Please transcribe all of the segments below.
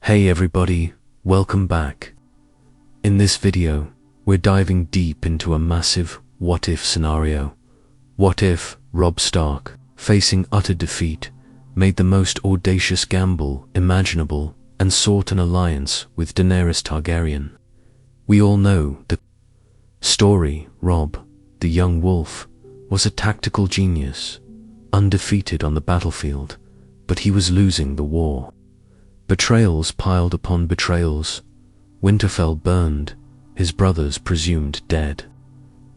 Hey everybody, welcome back. In this video, we're diving deep into a massive what-if scenario. What if Robb Stark, facing utter defeat, made the most audacious gamble imaginable and sought an alliance with Daenerys Targaryen? We all know the story. Robb, the young wolf, was a tactical genius, undefeated on the battlefield, but he was losing the war. Betrayals piled upon betrayals. Winterfell burned, his brothers presumed dead.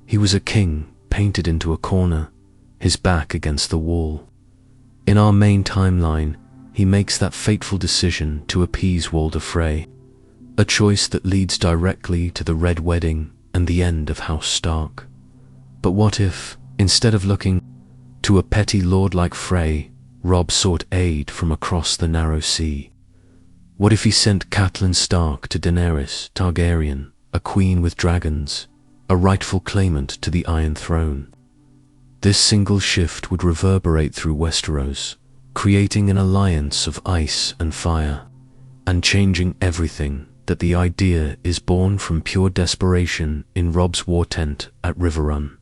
He was a king painted into a corner, his back against the wall. In our main timeline, he makes that fateful decision to appease Walder Frey, a choice that leads directly to the Red Wedding and the end of House Stark. But what if, instead of looking to a petty lord like Frey, Robb sought aid from across the narrow sea? What if he sent Catelyn Stark to Daenerys Targaryen, a queen with dragons, a rightful claimant to the Iron Throne? This single shift would reverberate through Westeros, creating an alliance of ice and fire, and changing everything. That the idea is born from pure desperation in Robb's war tent at Riverrun.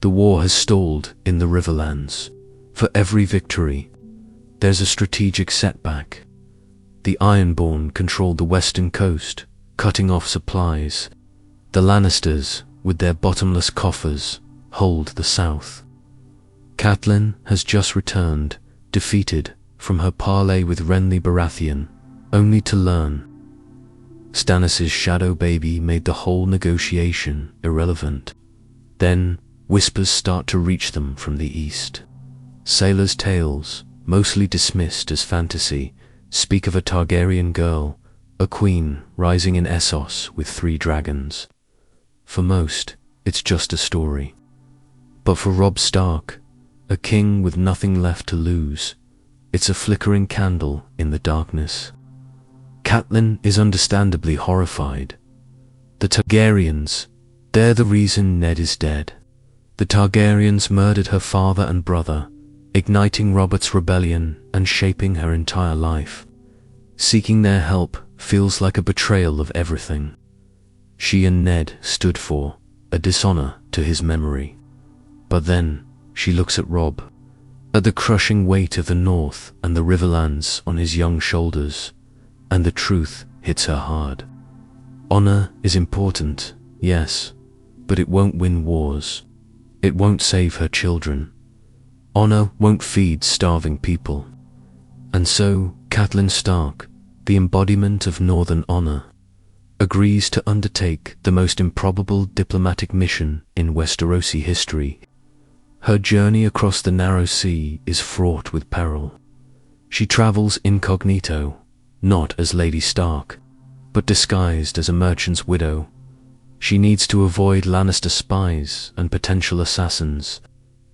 The war has stalled in the Riverlands. For every victory, there's a strategic setback. The Ironborn controlled the western coast, cutting off supplies. The Lannisters, with their bottomless coffers, hold the south. Catelyn has just returned, defeated, from her parley with Renly Baratheon, only to learn Stannis' shadow baby made the whole negotiation irrelevant. Then, whispers start to reach them from the east. Sailors' tales, mostly dismissed as fantasy, speak of a Targaryen girl, a queen rising in Essos with 3 dragons. For most, it's just a story. But for Robb Stark, a king with nothing left to lose, it's a flickering candle in the darkness. Catelyn is understandably horrified. The Targaryens, they're the reason Ned is dead. The Targaryens murdered her father and brother, igniting Robert's rebellion and shaping her entire life. Seeking their help feels like a betrayal of everything she and Ned stood for, a dishonor to his memory. But then, she looks at Robb, at the crushing weight of the North and the Riverlands on his young shoulders, and the truth hits her hard. Honor is important, yes, but it won't win wars. It won't save her children. Honor won't feed starving people. And so, Catelyn Stark, the embodiment of Northern honor, agrees to undertake the most improbable diplomatic mission in Westerosi history. Her journey across the narrow sea is fraught with peril. She travels incognito, not as Lady Stark, but disguised as a merchant's widow. She needs to avoid Lannister spies and potential assassins.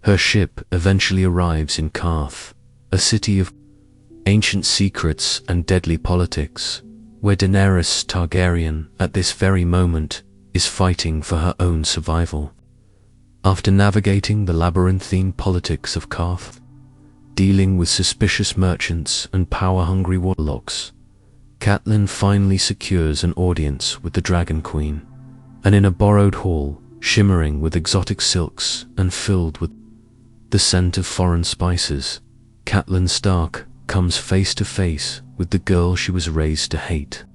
Her ship eventually arrives in Qarth, a city of ancient secrets and deadly politics, where Daenerys Targaryen, at this very moment, is fighting for her own survival. After navigating the labyrinthine politics of Qarth, dealing with suspicious merchants and power-hungry warlocks, Catelyn finally secures an audience with the Dragon Queen, and in a borrowed hall, shimmering with exotic silks and filled with the scent of foreign spices, Catelyn Stark comes face to face with the girl she was raised to hate.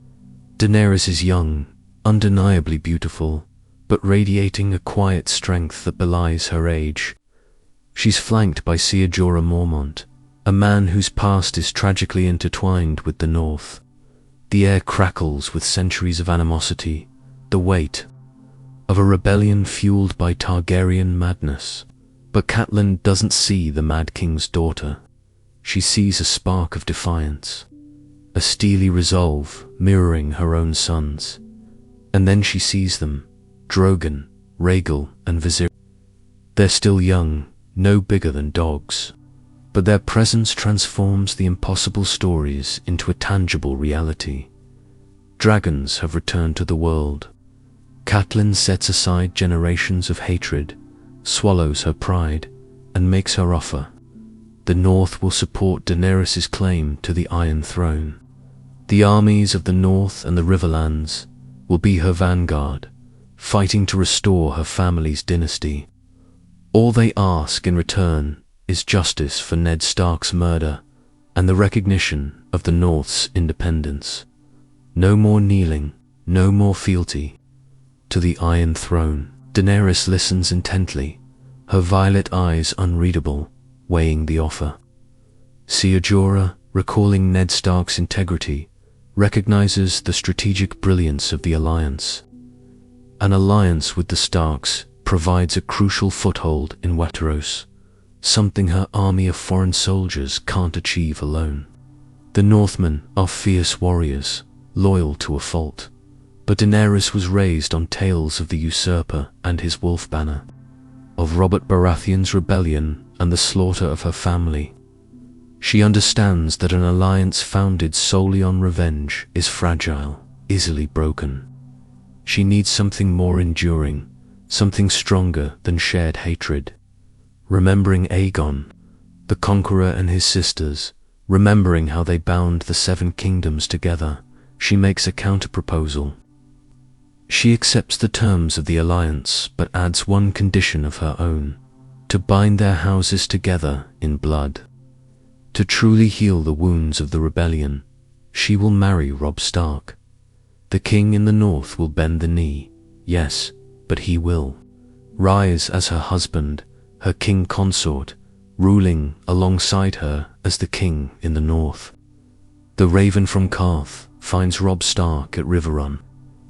Daenerys is young, undeniably beautiful, but radiating a quiet strength that belies her age. She's flanked by Ser Jorah Mormont, a man whose past is tragically intertwined with the North. The air crackles with centuries of animosity, the weight of a rebellion fueled by Targaryen madness. But Catelyn doesn't see the Mad King's daughter. She sees a spark of defiance, a steely resolve mirroring her own sons. And then she sees them, Drogon, Rhaegal, and Viserys. They're still young, no bigger than dogs, but their presence transforms the impossible stories into a tangible reality. Dragons have returned to the world. Catelyn sets aside generations of hatred, swallows her pride, and makes her offer. The North will support Daenerys' claim to the Iron Throne. The armies of the north and the Riverlands will be her vanguard, fighting to restore her family's dynasty. All they ask in return is justice for Ned Stark's murder and the recognition of the North's independence. No more kneeling, no more fealty to the Iron Throne. Daenerys listens intently, her violet eyes unreadable, weighing the offer. Ser Jorah, recalling Ned Stark's integrity, recognizes the strategic brilliance of the alliance. An alliance with the Starks provides a crucial foothold in Westeros, something her army of foreign soldiers can't achieve alone. The Northmen are fierce warriors, loyal to a fault, but Daenerys was raised on tales of the usurper and his wolf banner, of Robert Baratheon's rebellion and the slaughter of her family. She understands that an alliance founded solely on revenge is fragile, easily broken. She needs something more enduring, something stronger than shared hatred. Remembering Aegon, the Conqueror, and his sisters, remembering how they bound the Seven Kingdoms together, she makes a counter-proposal. She accepts the terms of the alliance, but adds one condition of her own: to bind their houses together in blood. To truly heal the wounds of the rebellion, she will marry Robb Stark. The king in the north will bend the knee, yes, but he will rise as her husband, her king consort, ruling alongside her as the king in the north. The Raven from Karth finds Robb Stark at Riverrun.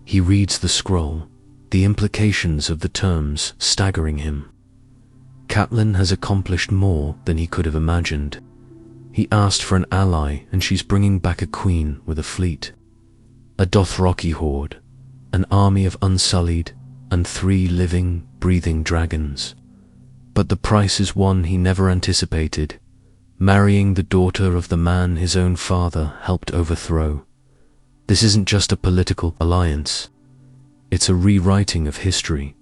He reads the scroll, the implications of the terms staggering him. Catelyn has accomplished more than he could have imagined. He asked for an ally, and she's bringing back a queen with a fleet, a Dothraki horde, an army of unsullied, and 3 living, breathing dragons. But the price is one he never anticipated: marrying the daughter of the man his own father helped overthrow. This isn't just a political alliance. It's a rewriting of history,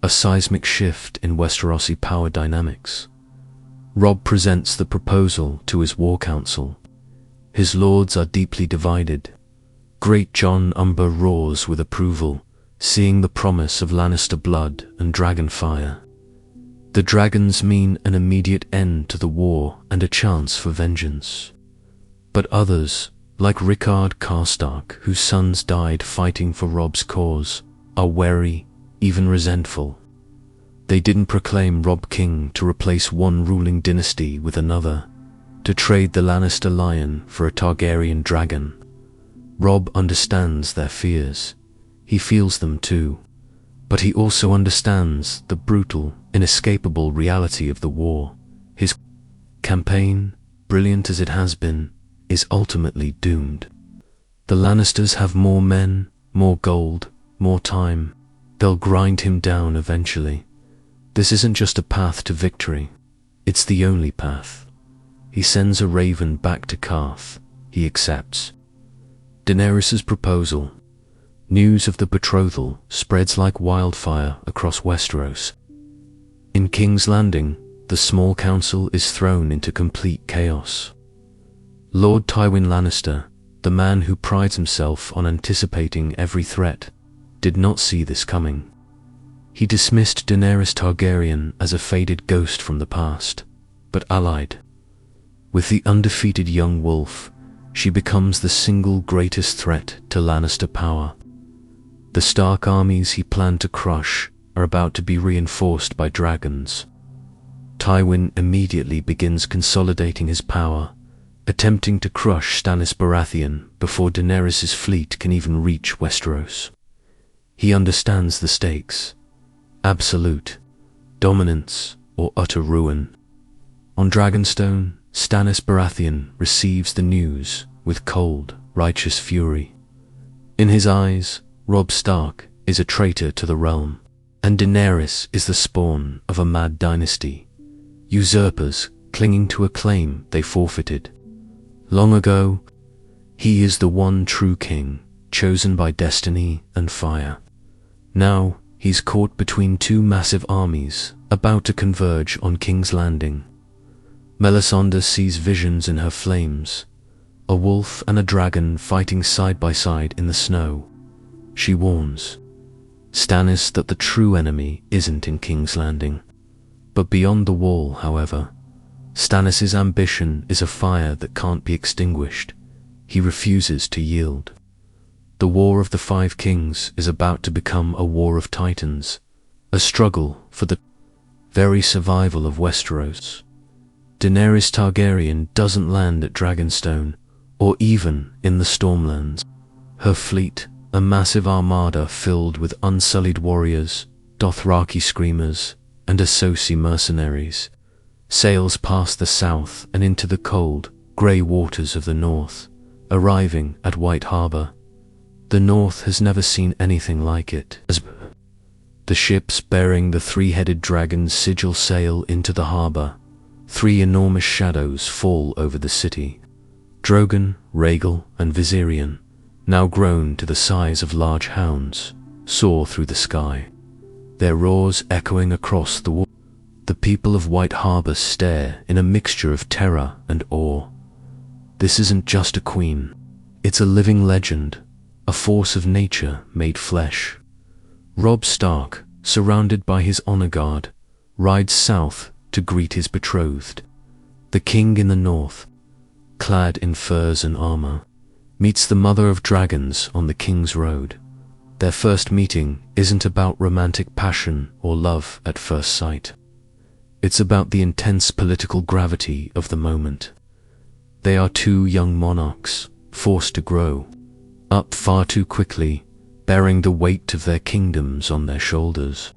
a seismic shift in Westerosi power dynamics. Robb presents the proposal to his war council. His lords are deeply divided. Great Jon Umber roars with approval, seeing the promise of Lannister blood and dragon fire. The dragons mean an immediate end to the war and a chance for vengeance. But others, like Rickard Karstark, whose sons died fighting for Robb's cause, are wary, even resentful. They didn't proclaim Robb king to replace one ruling dynasty with another, to trade the Lannister lion for a Targaryen dragon. Robb understands their fears. He feels them too. But he also understands the brutal, inescapable reality of the war. His campaign, brilliant as it has been, is ultimately doomed. The Lannisters have more men, more gold, more time. They'll grind him down eventually. This isn't just a path to victory. It's the only path. He sends a raven back to Karth. He accepts Daenerys' proposal. News of the betrothal spreads like wildfire across Westeros. In King's Landing, the small council is thrown into complete chaos. Lord Tywin Lannister, the man who prides himself on anticipating every threat, did not see this coming. He dismissed Daenerys Targaryen as a faded ghost from the past, but allied with the undefeated young wolf, she becomes the single greatest threat to Lannister power. The Stark armies he planned to crush are about to be reinforced by dragons. Tywin immediately begins consolidating his power, attempting to crush Stannis Baratheon before Daenerys' fleet can even reach Westeros. He understands the stakes: absolute dominance or utter ruin. On Dragonstone, Stannis Baratheon receives the news with cold, righteous fury. In his eyes, Robb Stark is a traitor to the realm, and Daenerys is the spawn of a mad dynasty, usurpers clinging to a claim they forfeited long ago. He is the one true king, chosen by destiny and fire. Now, he's caught between 2 massive armies about to converge on King's Landing. Melisandre sees visions in her flames, a wolf and a dragon fighting side by side in the snow. She warns Stannis that the true enemy isn't in King's Landing, but beyond the wall. However, Stannis's ambition is a fire that can't be extinguished. He refuses to yield. The War of the Five Kings is about to become a war of titans, a struggle for the very survival of Westeros. Daenerys Targaryen doesn't land at Dragonstone, or even in the Stormlands. Her fleet, a massive armada filled with unsullied warriors, Dothraki screamers, and Essosi mercenaries, sails past the south and into the cold, grey waters of the north, arriving at White Harbour. The north has never seen anything like it. As the ships bearing the three-headed dragon's sigil sail into the harbour, three enormous shadows fall over the city. Drogon, Rhaegal, and Viserion, now grown to the size of large hounds, soar through the sky, their roars echoing across the water. The people of White Harbour stare in a mixture of terror and awe. This isn't just a queen, it's a living legend, a force of nature made flesh. Robb Stark, surrounded by his honor guard, rides south to greet his betrothed. The king in the north, clad in furs and armor, meets the mother of dragons on the King's Road. Their first meeting isn't about romantic passion or love at first sight. It's about the intense political gravity of the moment. They are two young monarchs, forced to grow up far too quickly, bearing the weight of their kingdoms on their shoulders.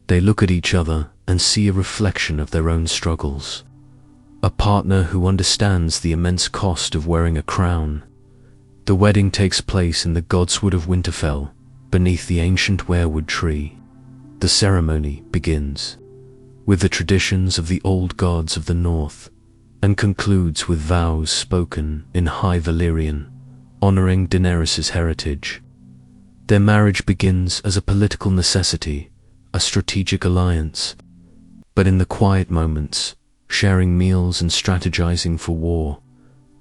They look at each other and see a reflection of their own struggles. A partner who understands the immense cost of wearing a crown. The wedding takes place in the Godswood of Winterfell, beneath the ancient weirwood tree. The ceremony begins with the traditions of the old gods of the north, and concludes with vows spoken in High Valyrian, honoring Daenerys' heritage. Their marriage begins as a political necessity, a strategic alliance, but in the quiet moments, sharing meals and strategizing for war,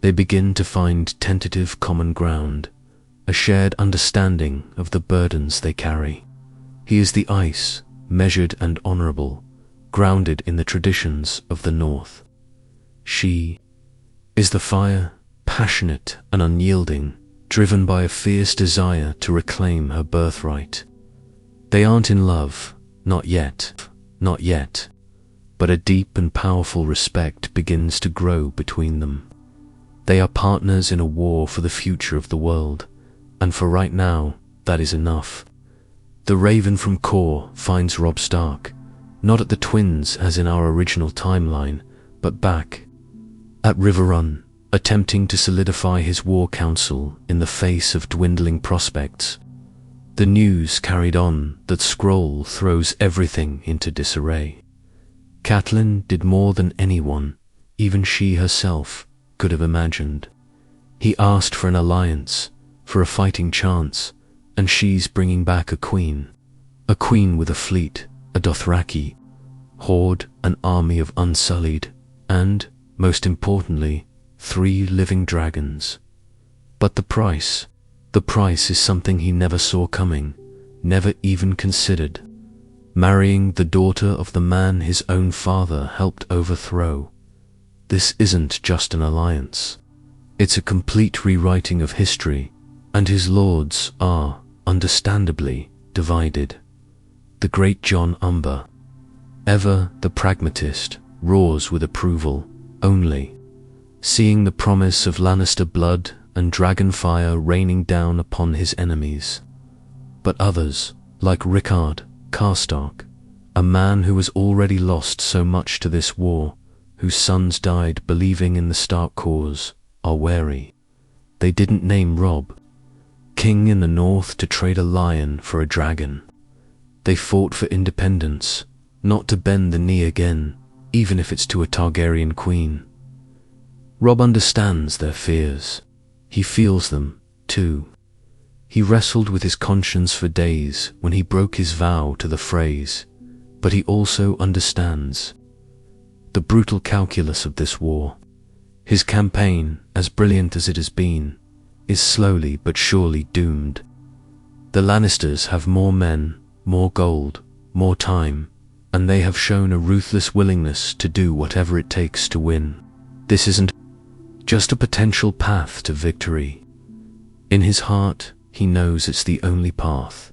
they begin to find tentative common ground, a shared understanding of the burdens they carry. He is the ice, measured and honorable, grounded in the traditions of the north. She is the fire, passionate and unyielding, driven by a fierce desire to reclaim her birthright. They aren't in love, not yet, but a deep and powerful respect begins to grow between them. They are partners in a war for the future of the world, and for right now, that is enough. The Raven from Kor finds Robb Stark, not at the Twins as in our original timeline, but back at Riverrun, attempting to solidify his war council in the face of dwindling prospects. The news carried on that Skrull throws everything into disarray. Catelyn did more than anyone, even she herself, could have imagined. He asked for an alliance, for a fighting chance, and she's bringing back a queen with a fleet, a Dothraki horde, an army of unsullied, and, most importantly, 3 living dragons. But the price is something he never saw coming, never even considered. Marrying the daughter of the man his own father helped overthrow. This isn't just an alliance. It's a complete rewriting of history, and his lords are, understandably, divided. The great Jon Umber, ever the pragmatist, roars with approval, only seeing the promise of Lannister blood and dragon fire raining down upon his enemies. But others, like Rickard Karstark, a man who has already lost so much to this war, whose sons died believing in the Stark cause, are wary. They didn't name Robb king in the north to trade a lion for a dragon. They fought for independence, not to bend the knee again, even if it's to a Targaryen queen. Robb understands their fears. He feels them, too. He wrestled with his conscience for days when he broke his vow to the Freys, but he also understands the brutal calculus of this war. His campaign, as brilliant as it has been, is slowly but surely doomed. The Lannisters have more men, more gold, more time, and they have shown a ruthless willingness to do whatever it takes to win. This isn't just a potential path to victory. In his heart, he knows it's the only path.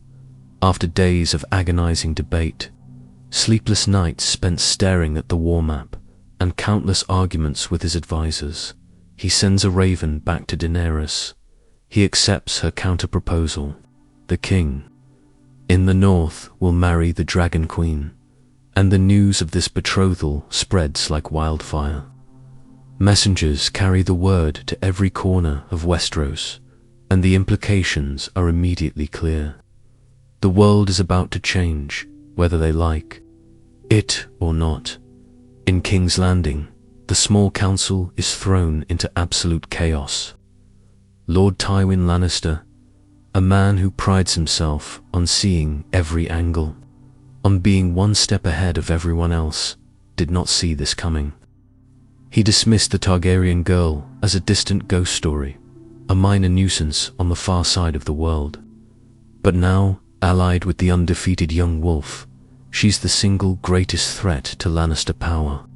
After days of agonizing debate, sleepless nights spent staring at the war map, and countless arguments with his advisors, he sends a raven back to Daenerys. He accepts her counter-proposal. The king, in the north, will marry the Dragon Queen, and the news of this betrothal spreads like wildfire. Messengers carry the word to every corner of Westeros, and the implications are immediately clear. The world is about to change, whether they like it or not. In King's Landing, the small council is thrown into absolute chaos. Lord Tywin Lannister, a man who prides himself on seeing every angle, on being one step ahead of everyone else, did not see this coming. He dismissed the Targaryen girl as a distant ghost story, a minor nuisance on the far side of the world. But now, allied with the undefeated young wolf, she's the single greatest threat to Lannister power.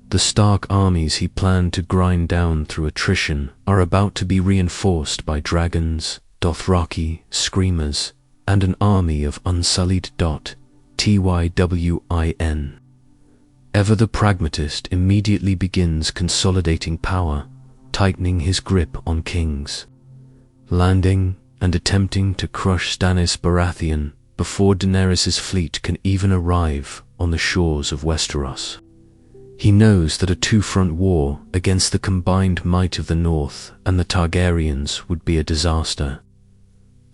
The Stark armies he planned to grind down through attrition are about to be reinforced by dragons, Dothraki, screamers, and an army of unsullied Tywin. Ever the pragmatist immediately begins consolidating power, tightening his grip on King's Landing and attempting to crush Stannis Baratheon before Daenerys' fleet can even arrive on the shores of Westeros. He knows that a two-front war against the combined might of the North and the Targaryens would be a disaster.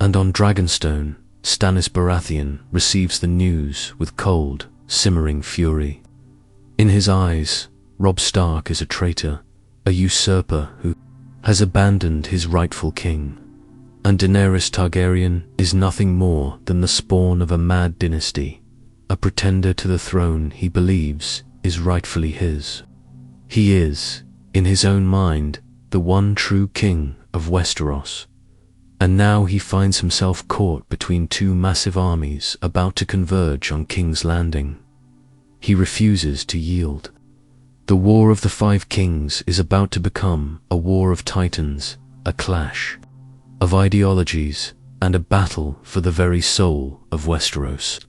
And on Dragonstone, Stannis Baratheon receives the news with cold, simmering fury. In his eyes, Robb Stark is a traitor, a usurper who has abandoned his rightful king. And Daenerys Targaryen is nothing more than the spawn of a mad dynasty, a pretender to the throne he believes is rightfully his. He is, in his own mind, the one true king of Westeros. And now he finds himself caught between two massive armies about to converge on King's Landing. He refuses to yield. The War of the Five Kings is about to become a war of titans, a clash of ideologies, and a battle for the very soul of Westeros.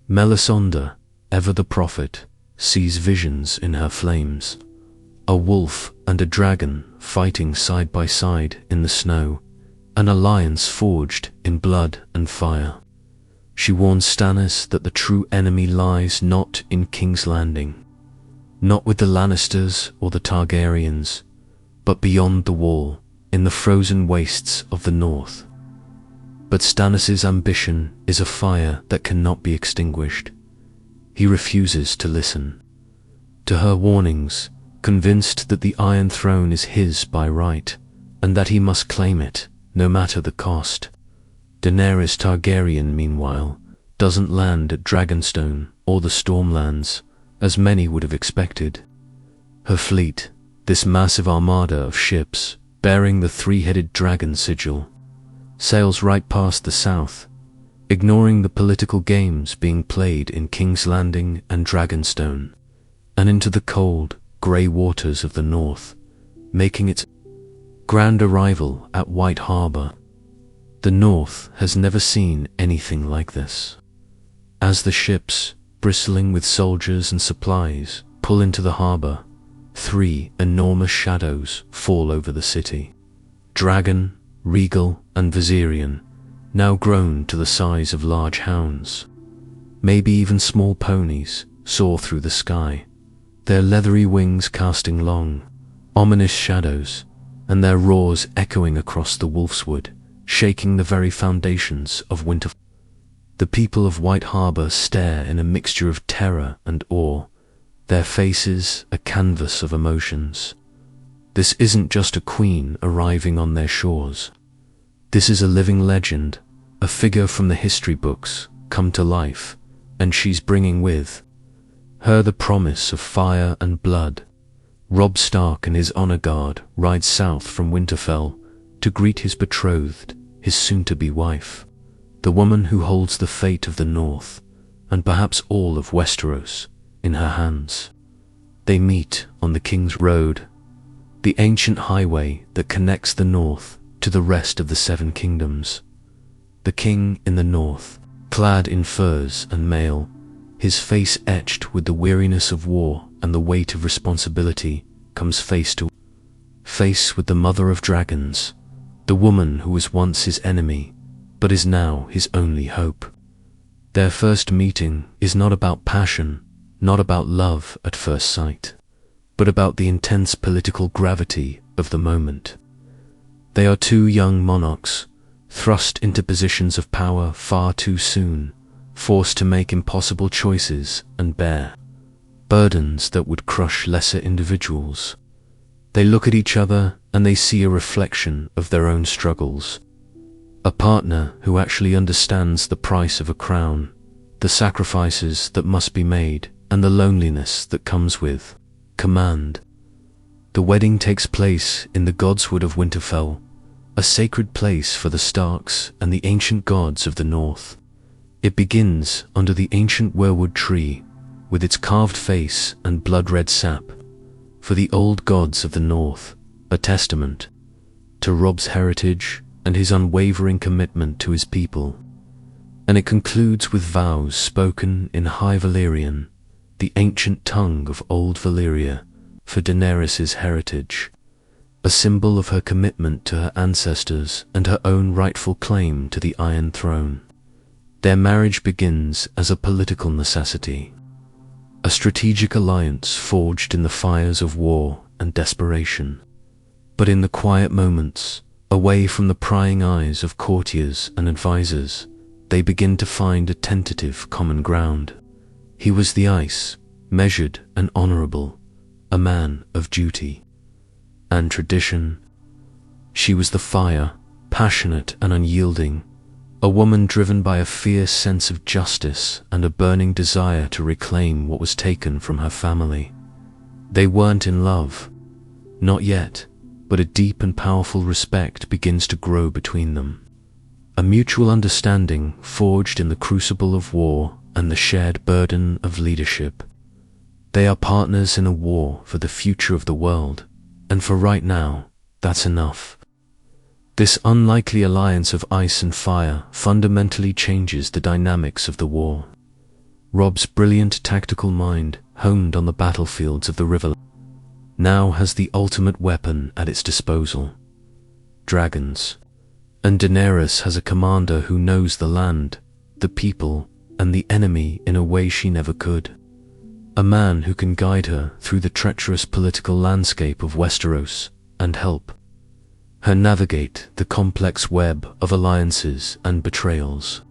Melisandre, ever the prophet, sees visions in her flames. A wolf and a dragon fighting side by side in the snow, an alliance forged in blood and fire. She warns Stannis that the true enemy lies not in King's Landing, not with the Lannisters or the Targaryens, but beyond the wall, in the frozen wastes of the north. But Stannis' ambition is a fire that cannot be extinguished. He refuses to listen to her warnings, convinced that the Iron Throne is his by right, and that he must claim it, no matter the cost. Daenerys Targaryen, meanwhile, doesn't land at Dragonstone or the Stormlands, as many would have expected. Her fleet, this massive armada of ships, bearing the three-headed dragon sigil, sails right past the south, ignoring the political games being played in King's Landing and Dragonstone, and into the cold, grey waters of the north, making its grand arrival at White Harbour. The north has never seen anything like this. As the ships, bristling with soldiers and supplies, pull into the harbour, three enormous shadows fall over the city. Dragon, Regal, and Viserion, now grown to the size of large hounds, maybe even small ponies, soar through the sky, their leathery wings casting long, ominous shadows, and their roars echoing across the Wolfswood, shaking the very foundations of Winterfell. The people of White Harbour stare in a mixture of terror and awe, their faces a canvas of emotions. This isn't just a queen arriving on their shores. This is a living legend, a figure from the history books, come to life, and she's bringing with her the promise of fire and blood, Robb Stark and his honor guard ride south from Winterfell to greet his betrothed, his soon-to-be wife, the woman who holds the fate of the North, and perhaps all of Westeros, in her hands. They meet on the King's Road, the ancient highway that connects the North to the rest of the Seven Kingdoms. The king in the North, clad in furs and mail, his face etched with the weariness of war and the weight of responsibility, comes face to face with the mother of dragons, the woman who was once his enemy, but is now his only hope. Their first meeting is not about passion, not about love at first sight, but about the intense political gravity of the moment. They are two young monarchs, thrust into positions of power far too soon, forced to make impossible choices and bear burdens that would crush lesser individuals. They look at each other and they see a reflection of their own struggles. A partner who actually understands the price of a crown, the sacrifices that must be made, and the loneliness that comes with command. The wedding takes place in the Godswood of Winterfell, a sacred place for the Starks and the ancient gods of the North. It begins under the ancient weirwood tree, with its carved face and blood-red sap, for the old gods of the North, a testament to Robb's heritage and his unwavering commitment to his people. And it concludes with vows spoken in High Valyrian, the ancient tongue of Old Valyria, for Daenerys' heritage, a symbol of her commitment to her ancestors and her own rightful claim to the Iron Throne. Their marriage begins as a political necessity, a strategic alliance forged in the fires of war and desperation. But in the quiet moments, away from the prying eyes of courtiers and advisors, they begin to find a tentative common ground. He was the ice, measured and honorable, a man of duty and tradition. She was the fire, passionate and unyielding, a woman driven by a fierce sense of justice and a burning desire to reclaim what was taken from her family. They weren't in love, not yet, but a deep and powerful respect begins to grow between them. A mutual understanding forged in the crucible of war and the shared burden of leadership. They are partners in a war for the future of the world, and for right now, that's enough. This unlikely alliance of ice and fire fundamentally changes the dynamics of the war. Robb's brilliant tactical mind, honed on the battlefields of the river, now has the ultimate weapon at its disposal: dragons. And Daenerys has a commander who knows the land, the people, and the enemy in a way she never could. A man who can guide her through the treacherous political landscape of Westeros and help her navigate the complex web of alliances and betrayals.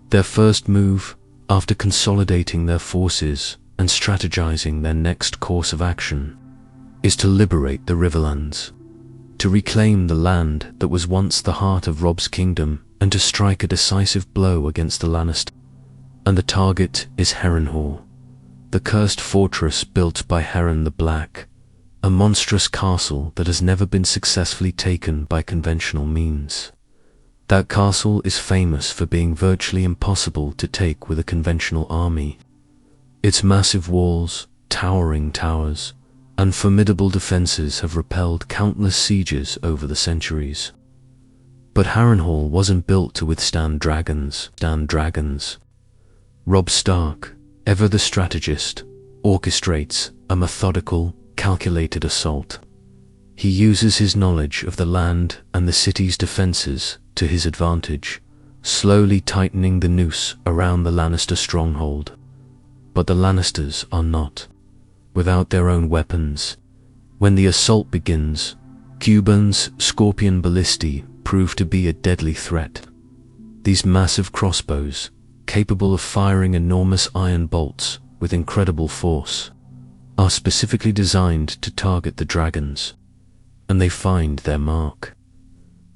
Their first move, after consolidating their forces and strategizing their next course of action, is to liberate the Riverlands, to reclaim the land that was once the heart of Robb's kingdom, and to strike a decisive blow against the Lannister. And the target is Harrenhal, the cursed fortress built by Harren the Black, a monstrous castle that has never been successfully taken by conventional means. That castle is famous for being virtually impossible to take with a conventional army. Its massive walls, towering towers, and formidable defenses have repelled countless sieges over the centuries. But Harrenhal wasn't built to withstand dragons. Robb Stark, ever the strategist, orchestrates a methodical, calculated assault. He uses his knowledge of the land and the city's defenses to his advantage, slowly tightening the noose around the Lannister stronghold. But the Lannisters are not without their own weapons. When the assault begins, Cuban's Scorpion ballistae prove to be a deadly threat. These massive crossbows, capable of firing enormous iron bolts with incredible force, are specifically designed to target the dragons, and they find their mark.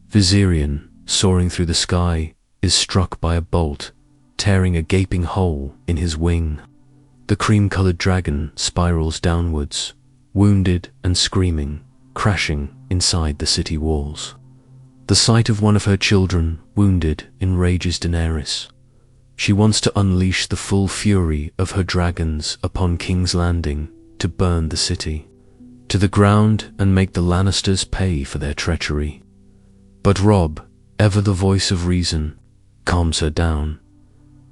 Viserion, soaring through the sky, is struck by a bolt, tearing a gaping hole in his wing. The cream-colored dragon spirals downwards, wounded and screaming, crashing inside the city walls. The sight of one of her children wounded enrages Daenerys. She wants to unleash the full fury of her dragons upon King's Landing to burn the city to the ground and make the Lannisters pay for their treachery. But Robb, ever the voice of reason, calms her down.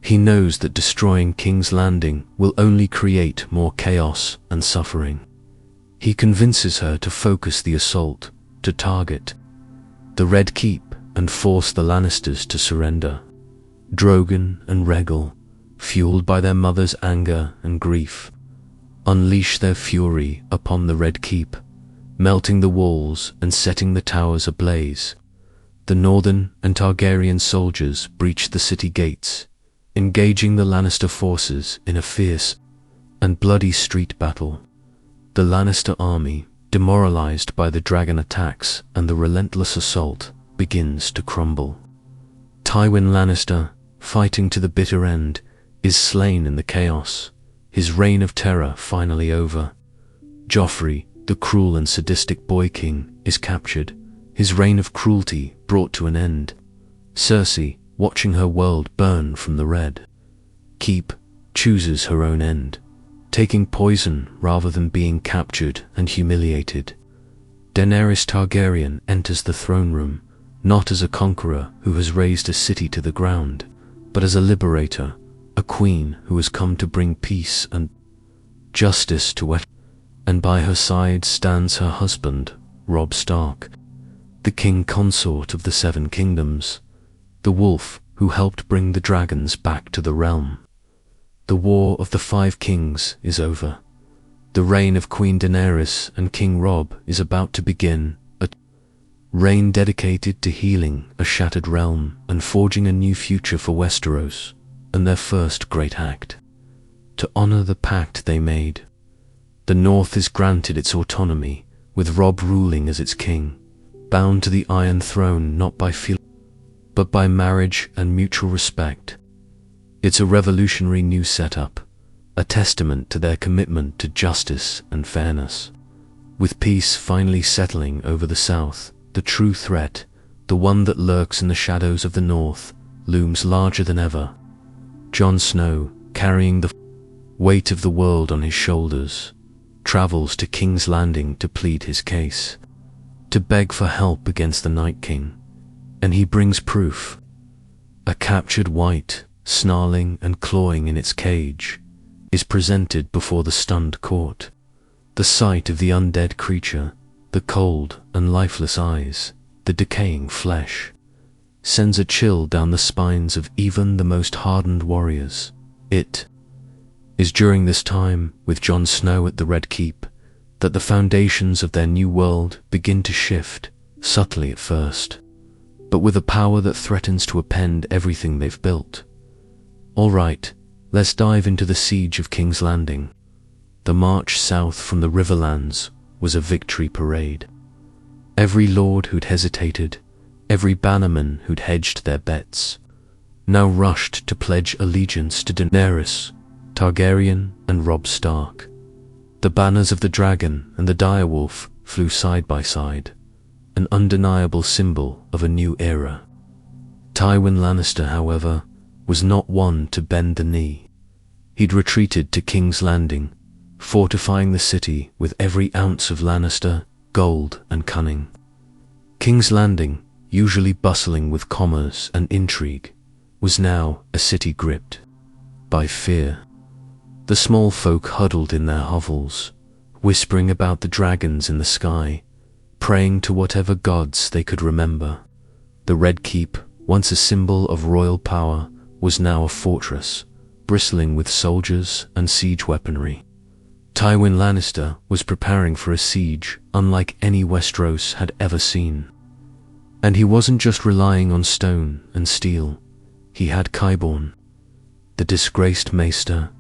He knows that destroying King's Landing will only create more chaos and suffering. He convinces her to focus the assault, to target the Red Keep and force the Lannisters to surrender. Drogon and Rhaegal, fueled by their mother's anger and grief, unleash their fury upon the Red Keep, melting the walls and setting the towers ablaze. The Northern and Targaryen soldiers breach the city gates, engaging the Lannister forces in a fierce and bloody street battle. The Lannister army, demoralized by the dragon attacks and the relentless assault, begins to crumble. Tywin Lannister, fighting to the bitter end, is slain in the chaos, his reign of terror finally over. Joffrey, the cruel and sadistic boy king, is captured, his reign of cruelty brought to an end. Cersei, watching her world burn from the Red Keep, chooses her own end, taking poison rather than being captured and humiliated. Daenerys Targaryen enters the throne room, not as a conqueror who has razed a city to the ground, but as a liberator, a queen who has come to bring peace and justice to Westeros. And by her side stands her husband, Robb Stark, the king consort of the Seven Kingdoms, the wolf who helped bring the dragons back to the realm. The War of the Five Kings is over. The reign of Queen Daenerys and King Robb is about to begin, a reign dedicated to healing a shattered realm and forging a new future for Westeros, and their first great act, to honor the pact they made. The North is granted its autonomy, with Robb ruling as its king, bound to the Iron Throne not by fear, but by marriage and mutual respect. It's a revolutionary new setup, a testament to their commitment to justice and fairness. With peace finally settling over the South, the true threat, the one that lurks in the shadows of the North, looms larger than ever. Jon Snow, carrying the weight of the world on his shoulders, travels to King's Landing to plead his case, to beg for help against the Night King, and he brings proof. A captured white, snarling and clawing in its cage, is presented before the stunned court. The sight of the undead creature, the cold and lifeless eyes, the decaying flesh, sends a chill down the spines of even the most hardened warriors. It is during this time, with Jon Snow at the Red Keep, that the foundations of their new world begin to shift, subtly at first, but with a power that threatens to upend everything they've built. All right, let's dive into the siege of King's Landing. The march south from the Riverlands was a victory parade. Every lord who'd hesitated, every bannerman who'd hedged their bets, now rushed to pledge allegiance to Daenerys Targaryen and Robb Stark. The banners of the dragon and the direwolf flew side by side, an undeniable symbol of a new era. Tywin Lannister, however, was not one to bend the knee. He'd retreated to King's Landing, fortifying the city with every ounce of Lannister, gold and cunning. King's Landing, usually bustling with commerce and intrigue, was now a city gripped by fear. The small folk huddled in their hovels, whispering about the dragons in the sky, praying to whatever gods they could remember. The Red Keep, once a symbol of royal power, was now a fortress, bristling with soldiers and siege weaponry. Tywin Lannister was preparing for a siege unlike any Westeros had ever seen. And he wasn't just relying on stone and steel. He had Qyburn, the disgraced maester,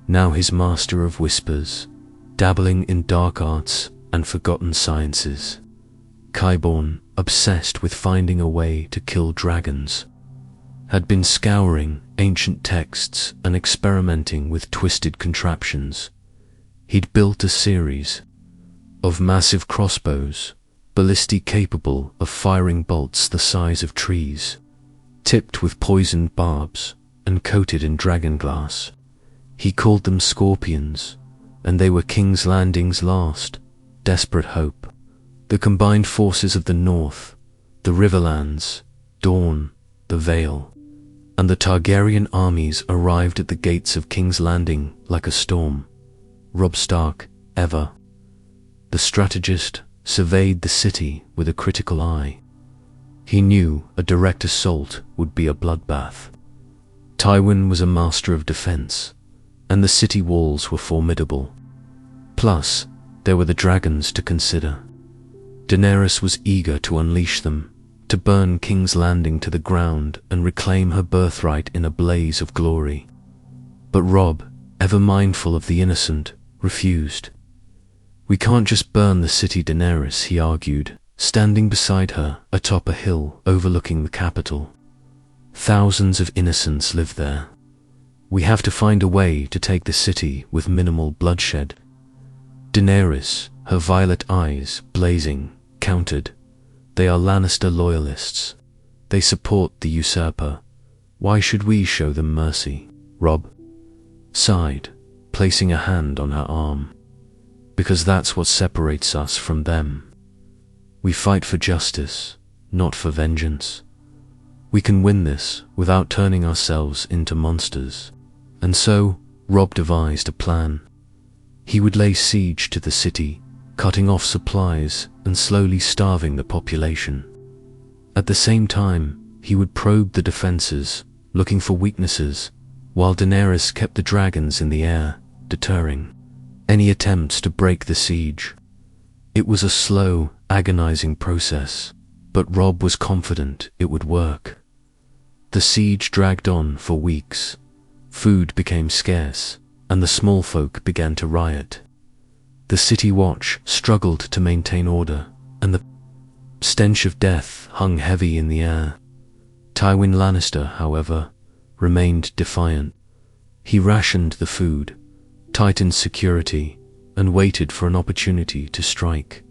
now his master of whispers, dabbling in dark arts and forgotten sciences. Qyburn, obsessed with finding a way to kill dragons, had been scouring ancient texts and experimenting with twisted contraptions. He'd built a series of massive crossbows, ballistic capable of firing bolts the size of trees, tipped with poisoned barbs and coated in dragon glass. He called them scorpions, and they were King's Landing's last, desperate hope. The combined forces of the North, the Riverlands, Dorne, the Vale, and the Targaryen armies arrived at the gates of King's Landing like a storm. Robb Stark, ever the strategist, surveyed the city with a critical eye. He knew a direct assault would be a bloodbath. Tywin was a master of defense, and the city walls were formidable. Plus, there were the dragons to consider. Daenerys was eager to unleash them, to burn King's Landing to the ground and reclaim her birthright in a blaze of glory. But Robb, ever mindful of the innocent, refused. "We can't just burn the city, Daenerys," he argued, standing beside her atop a hill overlooking the capital. "Thousands of innocents live there. We have to find a way to take the city with minimal bloodshed." Daenerys, her violet eyes blazing, countered, "They are Lannister loyalists. They support the usurper. Why should we show them mercy?" Robb sighed, placing a hand on her arm. "Because that's what separates us from them. We fight for justice, not for vengeance. We can win this without turning ourselves into monsters." And so, Robb devised a plan. He would lay siege to the city, cutting off supplies and slowly starving the population. At the same time, he would probe the defenses, looking for weaknesses, while Daenerys kept the dragons in the air, deterring any attempts to break the siege. It was a slow, agonizing process, but Robb was confident it would work. The siege dragged on for weeks. Food became scarce, and the small folk began to riot. The city watch struggled to maintain order, and the stench of death hung heavy in the air. Tywin Lannister, however, remained defiant. He rationed the food, tightened security, and waited for an opportunity to strike.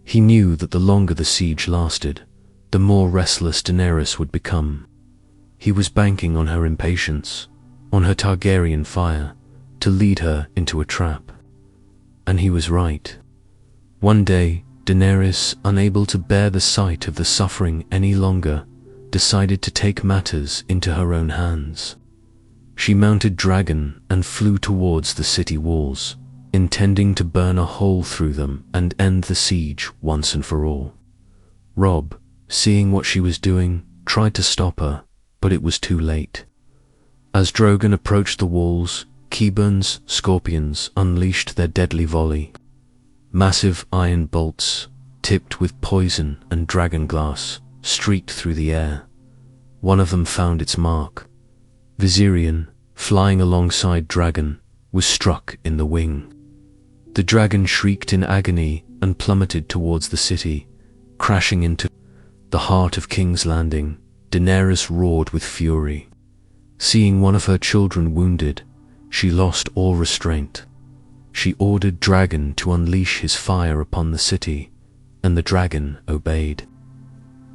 He knew that the longer the siege lasted, the more restless Daenerys would become. He was banking on her impatience, on her Targaryen fire, to lead her into a trap. And he was right. One day, Daenerys, unable to bear the sight of the suffering any longer, decided to take matters into her own hands. She mounted dragon and flew towards the city walls, intending to burn a hole through them and end the siege once and for all. Robb, seeing what she was doing, tried to stop her, but it was too late. As Drogon approached the walls, Qyburns, scorpions, unleashed their deadly volley. Massive iron bolts, tipped with poison and dragon glass, streaked through the air. One of them found its mark. Viserion, flying alongside Dragon, was struck in the wing. The dragon shrieked in agony and plummeted towards the city, crashing into the heart of King's Landing. Daenerys roared with fury. Seeing one of her children wounded, she lost all restraint. She ordered Dragon to unleash his fire upon the city, and the dragon obeyed.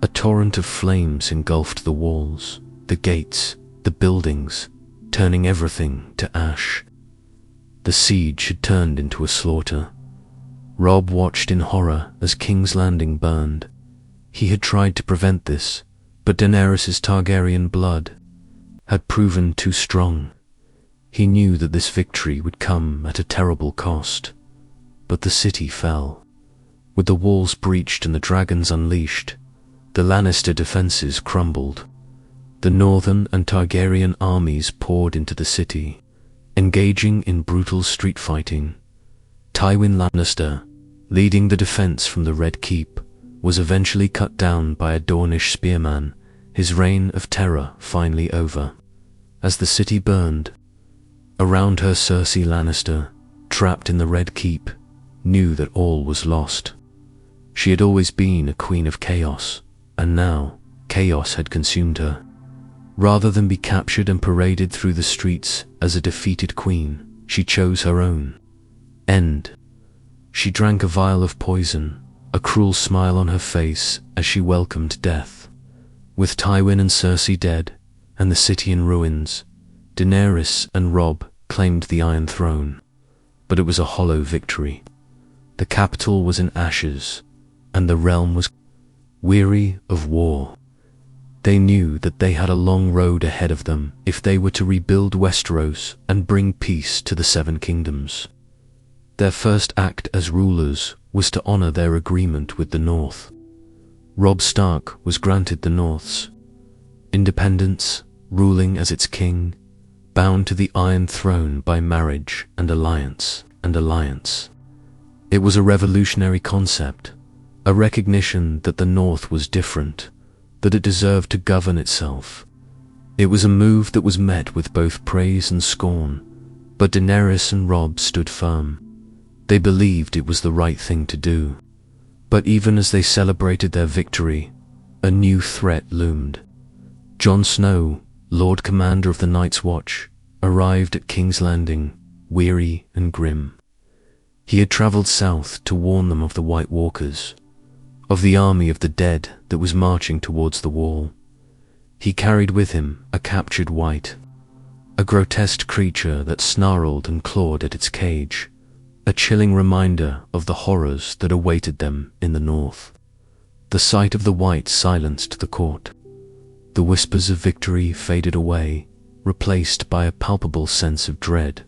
A torrent of flames engulfed the walls, the gates, the buildings, turning everything to ash. The siege had turned into a slaughter. Robb watched in horror as King's Landing burned. He had tried to prevent this, but Daenerys' Targaryen blood had proven too strong. He knew that this victory would come at a terrible cost. But the city fell. With the walls breached and the dragons unleashed, the Lannister defenses crumbled. The Northern and Targaryen armies poured into the city, engaging in brutal street fighting. Tywin Lannister, leading the defense from the Red Keep, was eventually cut down by a Dornish spearman, his reign of terror finally over. As the city burned, around her Cersei Lannister, trapped in the Red Keep, knew that all was lost. She had always been a queen of chaos, and now chaos had consumed her. Rather than be captured and paraded through the streets as a defeated queen, she chose her own end. She drank a vial of poison, a cruel smile on her face as she welcomed death. With Tywin and Cersei dead, and the city in ruins, Daenerys and Robb claimed the Iron Throne. But it was a hollow victory. The capital was in ashes, and the realm was weary of war. They knew that they had a long road ahead of them if they were to rebuild Westeros and bring peace to the Seven Kingdoms. Their first act as rulers was to honor their agreement with the North. Robb Stark was granted the North's independence, ruling as its king, bound to the Iron Throne by marriage and alliance. It was a revolutionary concept, a recognition that the North was different, that it deserved to govern itself. It was a move that was met with both praise and scorn, but Daenerys and Robb stood firm. They believed it was the right thing to do. But even as they celebrated their victory, a new threat loomed. Jon Snow, Lord Commander of the Night's Watch, arrived at King's Landing, weary and grim. He had traveled south to warn them of the White Walkers, of the army of the dead that was marching towards the wall. He carried with him a captured White, a grotesque creature that snarled and clawed at its cage, a chilling reminder of the horrors that awaited them in the North. The sight of the White silenced the court. The whispers of victory faded away, replaced by a palpable sense of dread.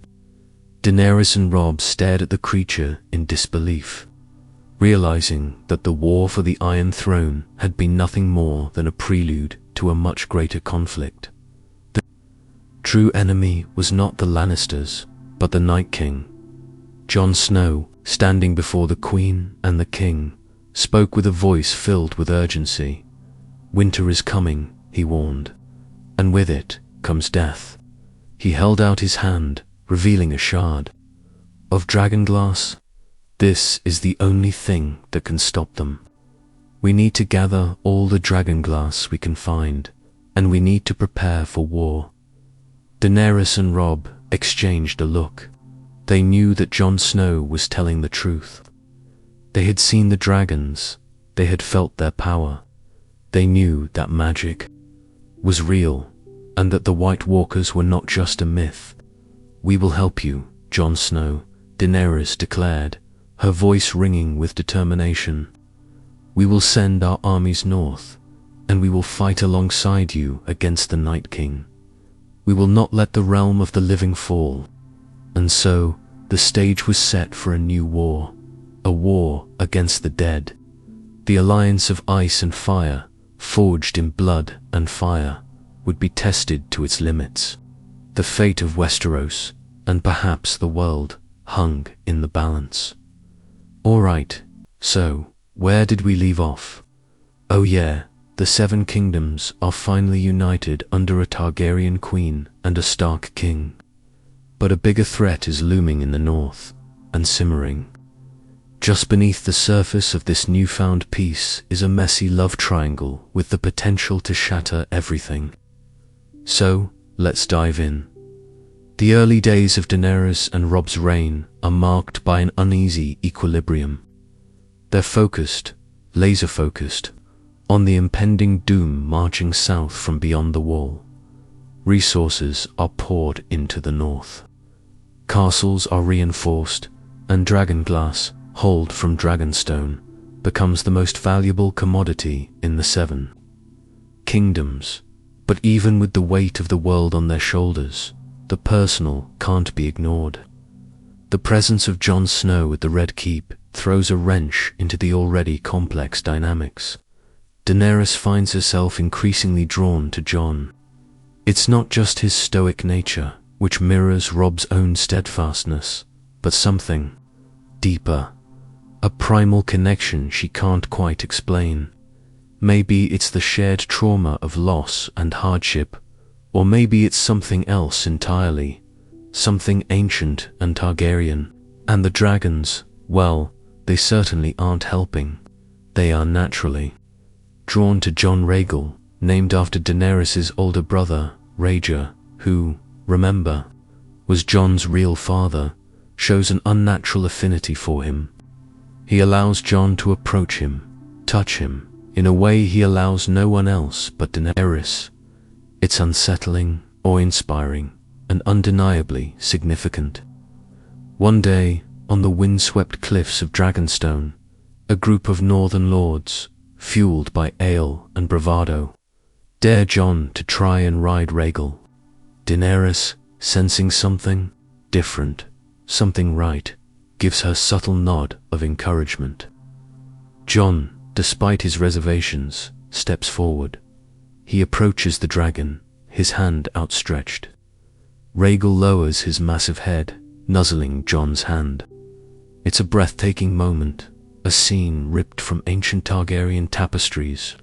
Daenerys and Robb stared at the creature in disbelief, realizing that the war for the Iron Throne had been nothing more than a prelude to a much greater conflict. The true enemy was not the Lannisters, but the Night King. Jon Snow, standing before the Queen and the King, spoke with a voice filled with urgency. "Winter is coming," he warned, "and with it comes death." He held out his hand, revealing a shard of dragonglass. "This is the only thing that can stop them. We need to gather all the dragonglass we can find, and we need to prepare for war." Daenerys and Robb exchanged a look. They knew that Jon Snow was telling the truth. They had seen the dragons, they had felt their power. They knew that magic was real, and that the White Walkers were not just a myth. "We will help you, Jon Snow," Daenerys declared, her voice ringing with determination. "We will send our armies north, and we will fight alongside you against the Night King. We will not let the realm of the living fall." And so, the stage was set for a new war, a war against the dead. The alliance of ice and fire, forged in blood and fire, would be tested to its limits. The fate of Westeros, and perhaps the world, hung in the balance. All right, so, where did we leave off? Oh yeah, the Seven Kingdoms are finally united under a Targaryen queen and a Stark king. But a bigger threat is looming in the north, and simmering. Just beneath the surface of this newfound peace is a messy love triangle with the potential to shatter everything. So, let's dive in. The early days of Daenerys and Robb's reign are marked by an uneasy equilibrium. They're focused, laser-focused, on the impending doom marching south from beyond the wall. Resources are poured into the north. Castles are reinforced, and dragonglass, hauled from Dragonstone, becomes the most valuable commodity in the Seven Kingdoms. But even with the weight of the world on their shoulders, the personal can't be ignored. The presence of Jon Snow at the Red Keep throws a wrench into the already complex dynamics. Daenerys finds herself increasingly drawn to Jon. It's not just his stoic nature, which mirrors Robb's own steadfastness, but something deeper, a primal connection she can't quite explain. Maybe it's the shared trauma of loss and hardship, or maybe it's something else entirely, something ancient and Targaryen. And the dragons, well, they certainly aren't helping. They are naturally drawn to Jon Rhaegal, named after Daenerys' older brother, Rhaegar, who, remember, was Jon's real father, shows an unnatural affinity for him. He allows Jon to approach him, touch him, in a way he allows no one else but Daenerys. It's unsettling, awe-inspiring, and undeniably significant. One day, on the wind-swept cliffs of Dragonstone, a group of northern lords, fueled by ale and bravado, dare Jon to try and ride Rhaegal. Daenerys, sensing something different, something right, gives her subtle nod of encouragement. Jon, despite his reservations, steps forward. He approaches the dragon, his hand outstretched. Rhaegal lowers his massive head, nuzzling Jon's hand. It's a breathtaking moment, a scene ripped from ancient Targaryen tapestries.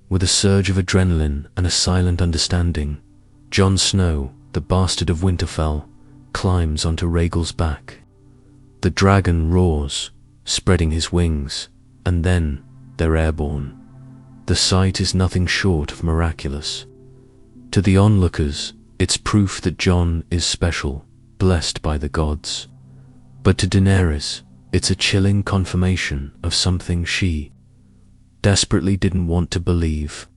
With a surge of adrenaline and a silent understanding, Jon Snow, the bastard of Winterfell, climbs onto Rhaegal's back. The dragon roars, spreading his wings, and then they're airborne. The sight is nothing short of miraculous. To the onlookers, it's proof that Jon is special, blessed by the gods. But to Daenerys, it's a chilling confirmation of something she desperately didn't want to believe.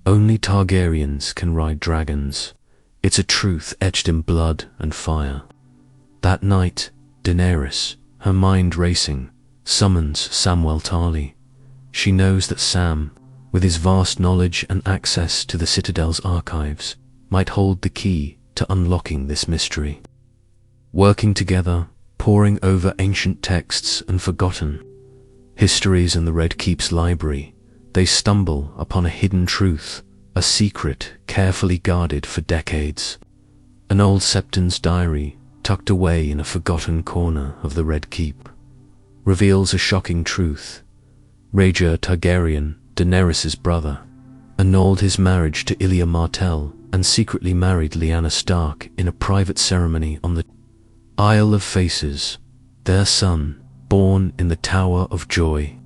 Only Targaryens can ride dragons. It's a truth etched in blood and fire. That night, Daenerys, her mind racing, summons Samwell Tarly. She knows that Sam, with his vast knowledge and access to the Citadel's archives, might hold the key to unlocking this mystery. Working together, poring over ancient texts and forgotten histories in the Red Keep's library, they stumble upon a hidden truth, a secret carefully guarded for decades. An old Septon's diary, tucked away in a forgotten corner of the Red Keep, reveals a shocking truth. Rhaegar Targaryen, Daenerys' brother, annulled his marriage to Ilya Martell and secretly married Lyanna Stark in a private ceremony on the Isle of Faces. Their son, born in the Tower of Joy,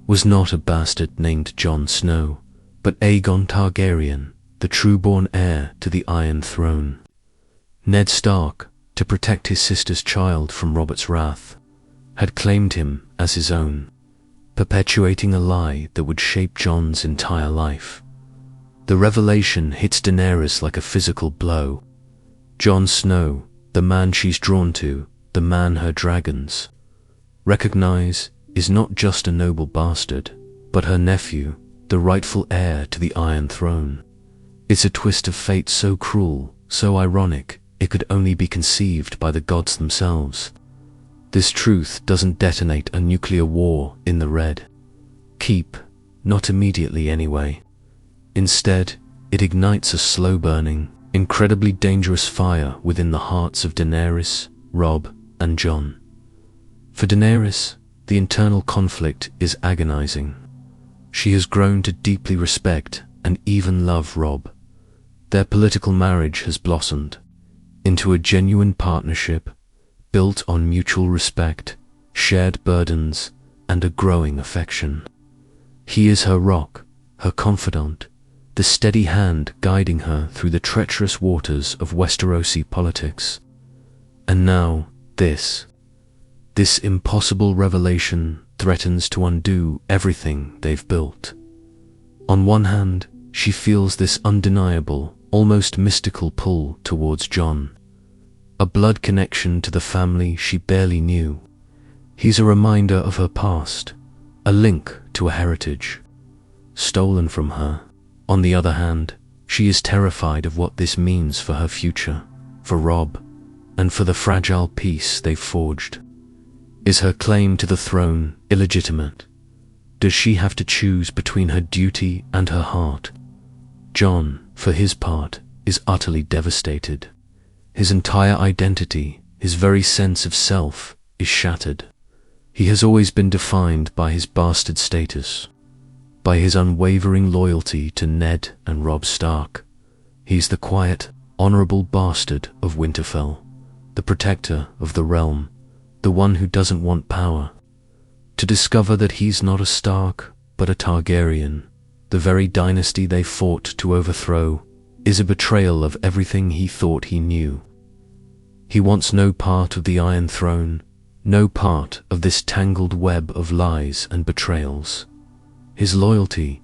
was not a bastard named Jon Snow, but Aegon Targaryen, the true-born heir to the Iron Throne. Ned Stark, to protect his sister's child from Robert's wrath, had claimed him as his own, perpetuating a lie that would shape Jon's entire life. The revelation hits Daenerys like a physical blow. Jon Snow, the man she's drawn to, the man her dragons recognize, is not just a noble bastard, but her nephew, the rightful heir to the Iron Throne. It's a twist of fate so cruel, so ironic, it could only be conceived by the gods themselves. This truth doesn't detonate a nuclear war in the Red Keep, not immediately anyway. Instead, it ignites a slow-burning, incredibly dangerous fire within the hearts of Daenerys, Robb, and Jon. For Daenerys, the internal conflict is agonizing. She has grown to deeply respect and even love Robb. Their political marriage has blossomed into a genuine partnership built on mutual respect, shared burdens, and a growing affection. He is her rock, her confidant, the steady hand guiding her through the treacherous waters of Westerosi politics. And now, this impossible revelation threatens to undo everything they've built. On one hand, she feels this undeniable, almost mystical pull towards Jon, a blood connection to the family she barely knew. He's a reminder of her past, a link to a heritage stolen from her. On the other hand, she is terrified of what this means for her future, for Robb, and for the fragile peace they've forged. Is her claim to the throne illegitimate? Does she have to choose between her duty and her heart? Jon, for his part, is utterly devastated. His entire identity, his very sense of self, is shattered. He has always been defined by his bastard status, by his unwavering loyalty to Ned and Robb Stark. He's the quiet, honorable bastard of Winterfell, the protector of the realm, the one who doesn't want power. To discover that he's not a Stark, but a Targaryen, the very dynasty they fought to overthrow, is a betrayal of everything he thought he knew. He wants no part of the Iron Throne, no part of this tangled web of lies and betrayals. His loyalty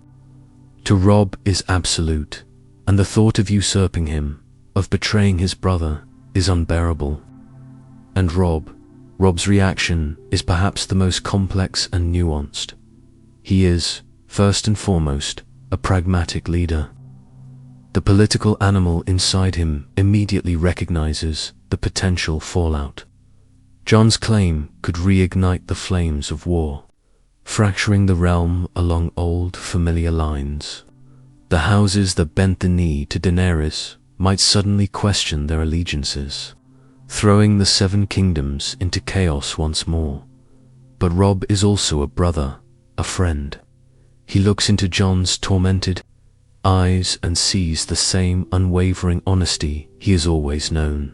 to Robb is absolute, and the thought of usurping him, of betraying his brother, is unbearable. And Robb's reaction is perhaps the most complex and nuanced. He is, first and foremost, a pragmatic leader. The political animal inside him immediately recognizes the potential fallout. Jon's claim could reignite the flames of war, fracturing the realm along old, familiar lines. The houses that bent the knee to Daenerys might suddenly question their allegiances, throwing the Seven Kingdoms into chaos once more. But Robb is also a brother, a friend. He looks into Jon's tormented eyes and sees the same unwavering honesty he has always known.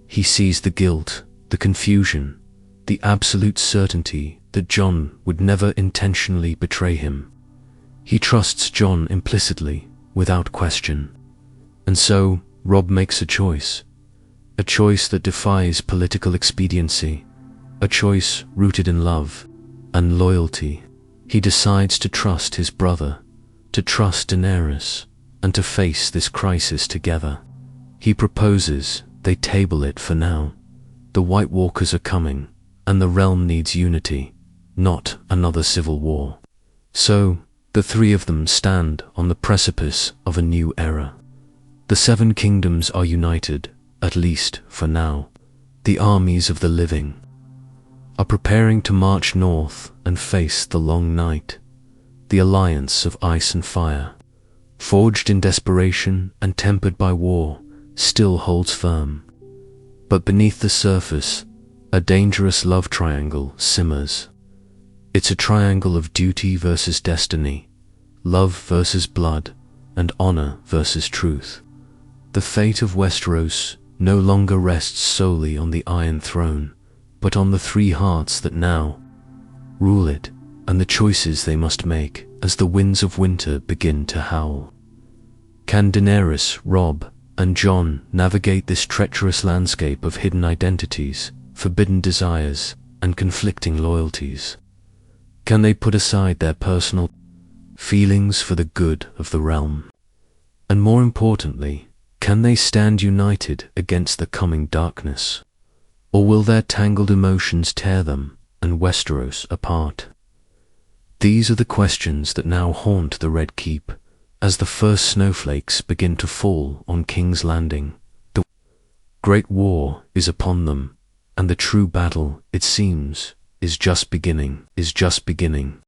He sees the guilt, the confusion, the absolute certainty that Jon would never intentionally betray him. He trusts Jon implicitly, without question. And so, Robb makes a choice that defies political expediency, a choice rooted in love and loyalty. He decides to trust his brother, to trust Daenerys, and to face this crisis together. He proposes they table it for now. The White Walkers are coming, and the realm needs unity, not another civil war. So, the three of them stand on the precipice of a new era. The Seven Kingdoms are united, at least for now. The armies of the living are preparing to march north and face the long night. The alliance of ice and fire, forged in desperation and tempered by war, still holds firm. But beneath the surface, a dangerous love triangle simmers. It's a triangle of duty versus destiny, love versus blood, and honor versus truth. The fate of Westeros no longer rests solely on the Iron Throne, but on the three hearts that now rule it, and the choices they must make as the winds of winter begin to howl. Can Daenerys, Robb, and Jon navigate this treacherous landscape of hidden identities, forbidden desires, and conflicting loyalties? Can they put aside their personal feelings for the good of the realm? And more importantly, can they stand united against the coming darkness? Or will their tangled emotions tear them and Westeros apart? These are the questions that now haunt the Red Keep as the first snowflakes begin to fall on King's Landing. The Great War is upon them, and the true battle, it seems, is just beginning.